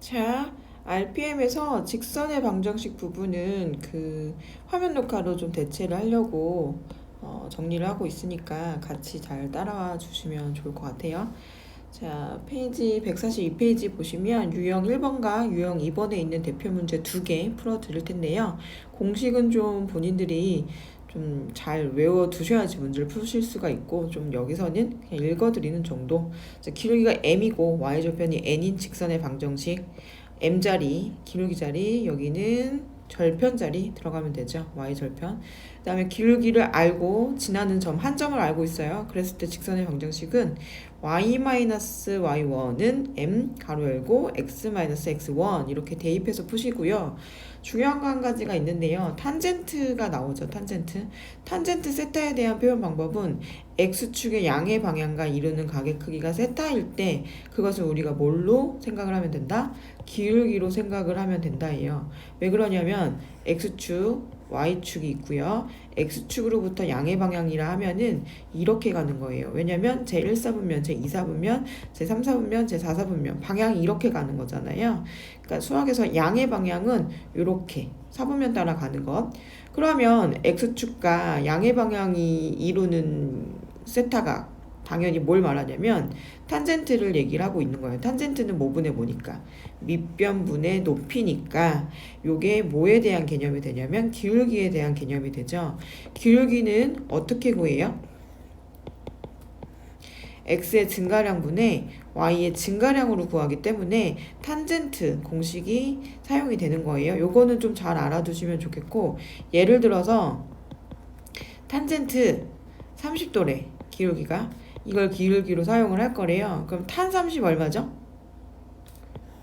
자, RPM에서 직선의 방정식 부분은 그 화면 녹화로 좀 대체를 하려고 정리를 하고 있으니까 같이 잘 따라와 주시면 좋을 것 같아요. 자, 페이지 142페이지 보시면 유형 1번과 유형 2번에 있는 대표 문제 2개 풀어 드릴 텐데요. 공식은 좀 본인들이 좀 잘 외워 두셔야지 문제를 푸실 수가 있고, 좀 여기서는 그냥 읽어 드리는 정도. 자, 기울기가 m이고 y절편이 n인 직선의 방정식, m자리 기울기 자리, 여기는 절편 자리 들어가면 되죠. y절편. 그 다음에 기울기를 알고 지나는 점 한 점을 알고 있어요. 그랬을 때 직선의 방정식은 y-y1은 m 가로 열고 x-x1 이렇게 대입해서 푸시고요. 중요한 거 한 가지가 있는데요. 탄젠트가 나오죠. 탄젠트 세타에 대한 표현 방법은 x축의 양의 방향과 이루는 각의 크기가 세타일 때 그것을 우리가 뭘로 생각을 하면 된다? 기울기로 생각을 하면 된다예요. 왜 그러냐면 x축, y축이 있고요. x축으로부터 양의 방향이라 하면은 이렇게 가는 거예요. 왜냐면 제1사분면, 제2사분면, 제3사분면, 제4사분면 방향이 이렇게 가는 거잖아요. 그러니까 수학에서 양의 방향은 이렇게 사분면 따라 가는 것. 그러면 x축과 양의 방향이 이루는 세타가 당연히 뭘 말하냐면 탄젠트를 얘기를 하고 있는 거예요. 탄젠트는 뭐분의 뭐니까 밑변분의 높이니까 요게 뭐에 대한 개념이 되냐면 기울기에 대한 개념이 되죠. 기울기는 어떻게 구해요? x의 증가량분의 y의 증가량으로 구하기 때문에 탄젠트 공식이 사용이 되는 거예요. 요거는 좀 잘 알아두시면 좋겠고, 예를 들어서 탄젠트 30도래 기울기가, 이걸 기울기로 사용을 할 거래요. 그럼 탄 30 얼마죠?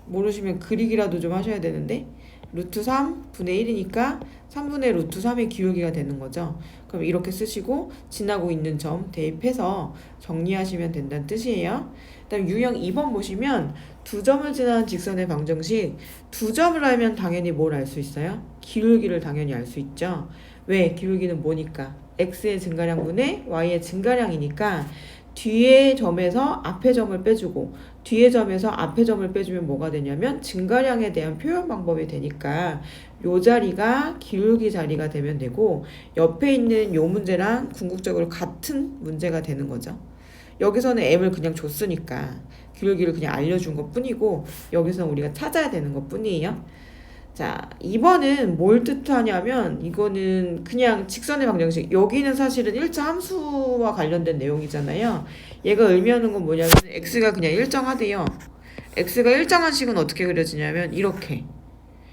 모르시면 그리기라도 좀 하셔야 되는데 루트 3 분의 1이니까 3분의 루트 3의 기울기가 되는 거죠. 그럼 이렇게 쓰시고 지나고 있는 점 대입해서 정리하시면 된다는 뜻이에요. 그다음 유형 2번 보시면 두 점을 지나는 직선의 방정식, 두 점을 알면 당연히 뭘 알 수 있어요? 기울기를 당연히 알 수 있죠. 왜? 기울기는 뭐니까? x의 증가량분의 y의 증가량이니까 뒤에 점에서 앞에 점을 빼주고 뒤에 점에서 앞에 점을 빼주면 뭐가 되냐면 증가량에 대한 표현 방법이 되니까 요 자리가 기울기 자리가 되면 되고, 옆에 있는 요 문제랑 궁극적으로 같은 문제가 되는 거죠. 여기서는 m을 그냥 줬으니까 기울기를 그냥 알려준 것 뿐이고, 여기서는 우리가 찾아야 되는 것 뿐이에요. 자, 2번은 뭘 뜻하냐면 이거는 그냥 직선의 방정식, 여기는 사실은 일자 함수와 관련된 내용이잖아요. 얘가 의미하는 건 뭐냐면 x가 그냥 일정하대요. x가 일정한 식은 어떻게 그려지냐면 이렇게,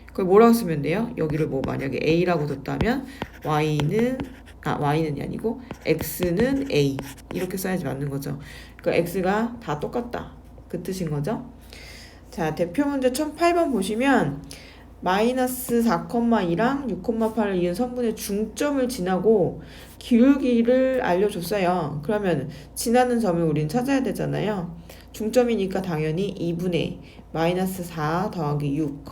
그걸 뭐라고 쓰면 돼요? 여기를 뭐 만약에 a라고 뒀다면 y는이 아니고 x는 a 이렇게 써야지 맞는 거죠. 그러니까 x가 다 똑같다 그 뜻인 거죠. 자, 대표 문제 1008번 보시면 마이너스 4,2랑 6,8을 이은 선분의 중점을 지나고 기울기를 알려줬어요. 그러면 지나는 점을 우린 찾아야 되잖아요. 중점이니까 당연히 2분의 마이너스 4 더하기 6,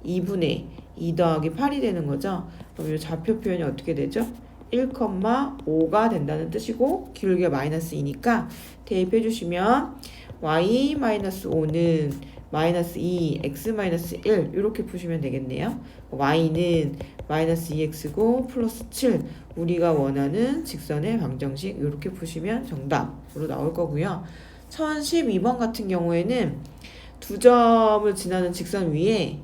2분의 2 더하기 8이 되는 거죠. 그럼 이 좌표 표현이 어떻게 되죠? 1,5가 된다는 뜻이고 기울기가 마이너스 2니까 대입해 주시면 y-5는 마이너스 2, x 마이너스 1 이렇게 푸시면 되겠네요. y는 마이너스 2x고 플러스 7, 우리가 원하는 직선의 방정식 이렇게 푸시면 정답으로 나올 거고요. 1012번 같은 경우에는 두 점을 지나는 직선 위에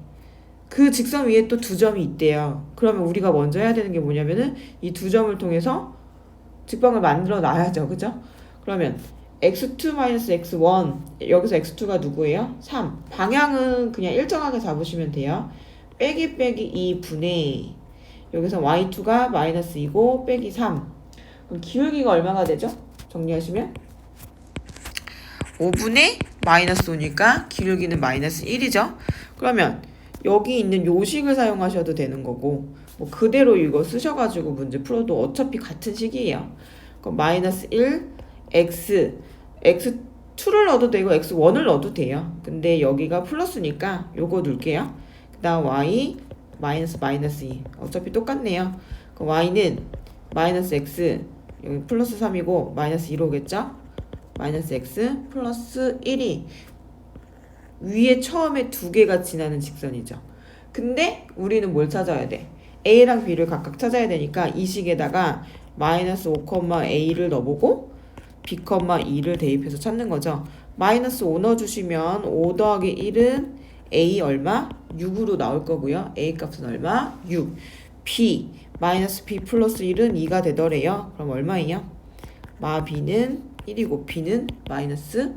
그 직선 위에 또 두 점이 있대요. 그러면 우리가 먼저 해야 되는 게 뭐냐면은 이 두 점을 통해서 직방을 만들어 놔야죠. 그죠? 그러면 x2-x1, 여기서 x2가 누구예요? 3. 방향은 그냥 일정하게 잡으시면 돼요. 빼기 2분의, 여기서 y2가 마이너스 2고 빼기 3. 그럼 기울기가 얼마가 되죠? 정리하시면 5분의 마이너스 5니까 기울기는 마이너스 1이죠. 그러면 여기 있는 요식을 사용하셔도 되는 거고, 뭐 그대로 이거 쓰셔가지고 문제 풀어도 어차피 같은 식이에요. 그럼 마이너스 1, x2를 넣어도 되고 x1을 넣어도 돼요. 근데 여기가 플러스니까 요거 넣을게요. 그 다음 y 마이너스 2 어차피 똑같네요. 그럼 y는 마이너스 x, 여기 플러스 3이고 마이너스 2로 오겠죠. 마이너스 x 플러스 1이 위에 처음에 두 개가 지나는 직선이죠. 근데 우리는 뭘 찾아야 돼? A랑 B를 각각 찾아야 되니까 이 식에다가 마이너스 5,A를 넣어보고 B, 2를 대입해서 찾는 거죠. 마이너스 5 넣어주시면 5 더하기 1은 A 얼마? 6으로 나올 거고요. A 값은 얼마? 6. B 마이너스 B 플러스 1은 2가 되더래요. 그럼 얼마예요? 마 B는 1이고 B는 마이너스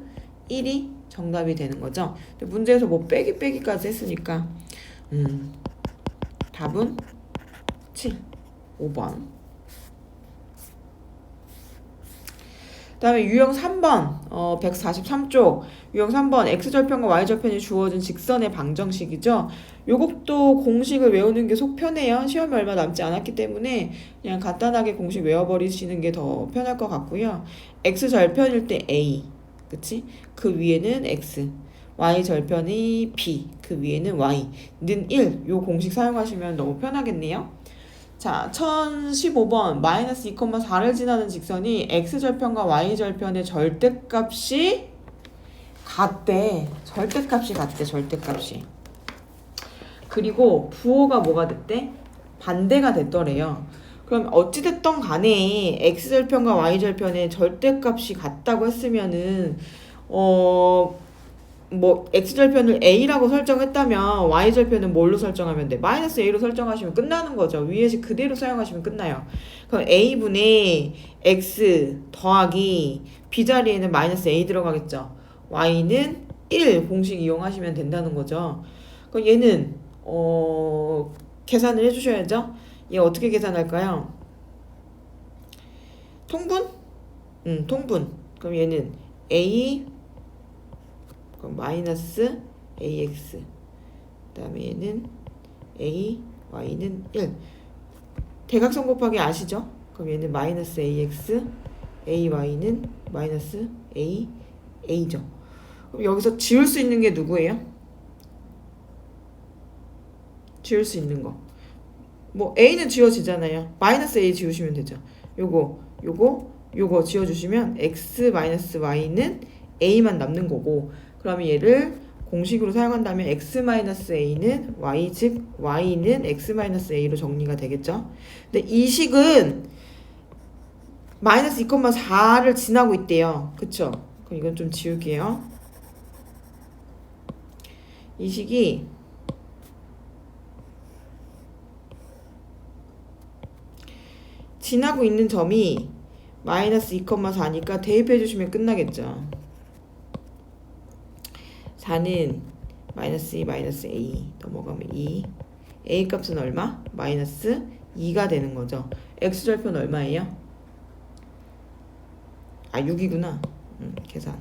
1이 정답이 되는 거죠. 근데 문제에서 뭐 빼기까지 했으니까 답은 7, 5번. 그 다음에 유형 3번 143쪽 유형 3번 x절편과 y절편이 주어진 직선의 방정식이죠. 요것도 공식을 외우는 게 속 편해요. 시험이 얼마 남지 않았기 때문에 그냥 간단하게 공식 외워버리시는 게 더 편할 것 같고요. x절편일 때 a, 그치? 그 위에는 x, y절편이 b, 그 위에는 y는 1. 요 공식 사용하시면 너무 편하겠네요. 자, 1015번 마이너스 2,4를 지나는 직선이 x절편과 y절편의 절대값이 같대. 절대값이. 그리고 부호가 뭐가 됐대? 반대가 됐더래요. 그럼 어찌됐던 간에 x절편과 y절편의 절대값이 같다고 했으면은 뭐 x절편을 a라고 설정했다면 y절편은 뭘로 설정하면 돼? 마이너스 a로 설정하시면 끝나는 거죠. 위에 식 그대로 사용하시면 끝나요. 그럼 a분의 x 더하기 b 자리에는 마이너스 a 들어가겠죠. y는 1 공식 이용하시면 된다는 거죠. 그럼 얘는 계산을 해주셔야죠. 얘 어떻게 계산할까요? 통분? 통분. 그럼 얘는 a 그럼 마이너스 ax 그 다음에 얘는 a, y는 1. 대각선 곱하기 아시죠? 그럼 얘는 마이너스 ax, ay는 마이너스 a죠. 그럼 여기서 지울 수 있는 게 누구예요? 지울 수 있는 거. 뭐 a는 지워지잖아요. 마이너스 a 지우시면 되죠. 요거 지워주시면 x 마이너스 y는 a만 남는 거고, 그러면 얘를 공식으로 사용한다면 x-a는 y, 즉 y는 x-a로 정리가 되겠죠. 근데 이 식은 마이너스 2,4를 지나고 있대요. 그쵸? 그럼 이건 좀 지울게요. 이 식이 지나고 있는 점이 마이너스 2,4니까 대입해 주시면 끝나겠죠. 4는 마이너스 2 마이너스 a 넘어가면 2. a 값은 얼마? 마이너스 2가 되는 거죠. x절편 얼마예요? 6이구나. 계산.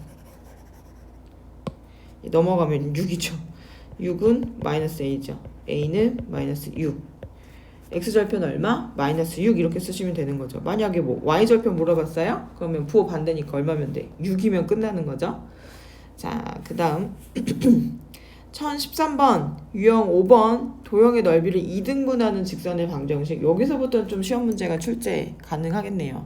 넘어가면 6이죠. 6은 마이너스 a죠. a는 마이너스 6. x절편 얼마? 마이너스 6 이렇게 쓰시면 되는 거죠. 만약에 뭐 y절편 물어봤어요? 그러면 부호 반대니까 얼마면 돼? 6이면 끝나는 거죠. 자, 그 다음 1013번 유형 5번 도형의 넓이를 2등분하는 직선의 방정식. 여기서부터는 좀 시험 문제가 출제 가능하겠네요.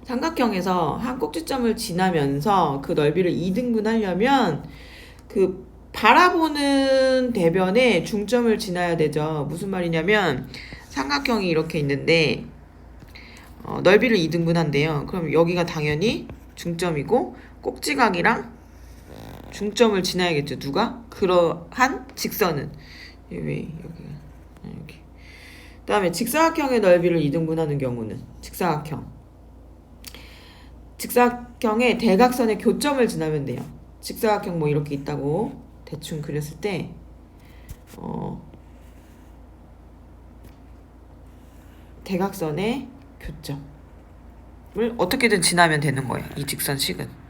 삼각형에서 한 꼭지점을 지나면서 그 넓이를 2등분하려면 그 바라보는 대변에 중점을 지나야 되죠. 무슨 말이냐면 삼각형이 이렇게 있는데 넓이를 2등분한대요. 그럼 여기가 당연히 중점이고 꼭지각이랑 중점을 지나야겠죠. 누가? 그러한 직선은 왜 여기. 그 다음에 직사각형의 넓이를 2등분하는 경우는 직사각형의 대각선의 교점을 지나면 돼요. 직사각형 뭐 이렇게 있다고 대충 그렸을 때 대각선의 교점을 어떻게든 지나면 되는 거예요. 이 직선식은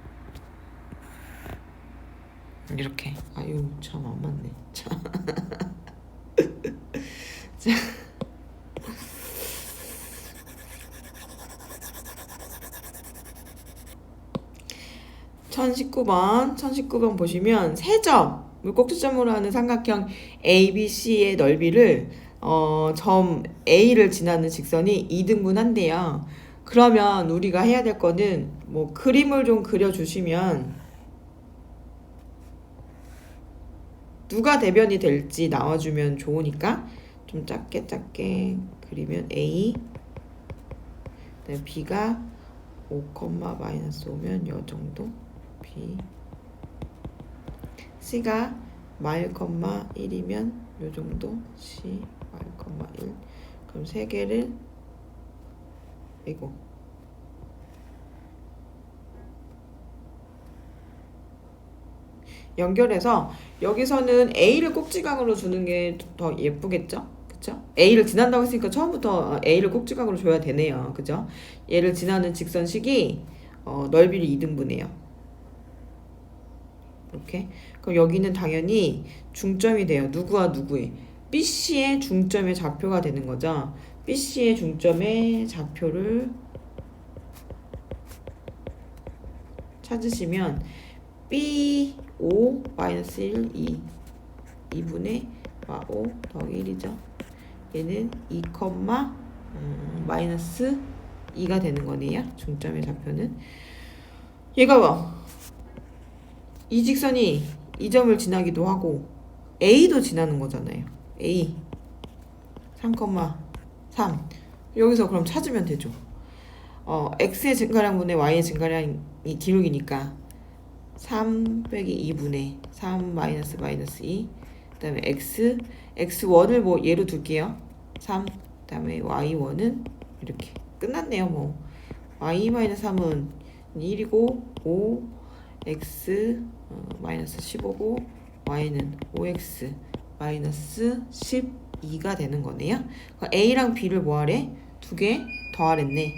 이렇게. 아유 참 안 맞네. 자. 1019번 보시면 세 점을 꼭지점으로 하는 삼각형 ABC의 넓이를 점 A를 지나는 직선이 2등분한대요. 그러면 우리가 해야 될 거는 뭐 그림을 좀 그려주시면 누가 대변이 될지 나와주면 좋으니까 좀 작게 그리면 A, 그다음에 B가 5, 마이너스 5면 요 정도 B, C가 마일, 1이면 요 정도 C, 마일, 1. 그럼 세 개를 이거 연결해서 여기서는 A를 꼭지각으로 주는 게 더 예쁘겠죠? 그쵸? A를 지난다고 했으니까 처음부터 A를 꼭지각으로 줘야 되네요. 그죠? 얘를 지나는 직선식이 넓이를 2등분해요. 이렇게. 그럼 여기는 당연히 중점이 돼요. 누구와 누구의? BC의 중점의 좌표가 되는 거죠. BC의 중점의 좌표를 찾으시면 B5 마이너스 1, 2분의 5 더하기 1이죠. 얘는 2, 마이너스 2가 되는 거네요. 중점의 좌표는. 얘가 뭐? 이 직선이 이 점을 지나기도 하고 A도 지나는 거잖아요. A 3, 3. 여기서 그럼 찾으면 되죠. x의 증가량분의 y의 증가량이 기울기니까 3 빼기 2분의 3 마이너스 2. 그 다음에 x1을 뭐 예로 둘게요. 3. 그 다음에 y1은 이렇게 끝났네요. 뭐 y 마이너스 3은 1이고 5 x 마이너스 15고 y는 5x 마이너스 12가 되는 거네요. A랑 B를 뭐하래? 두 개 더하랬네.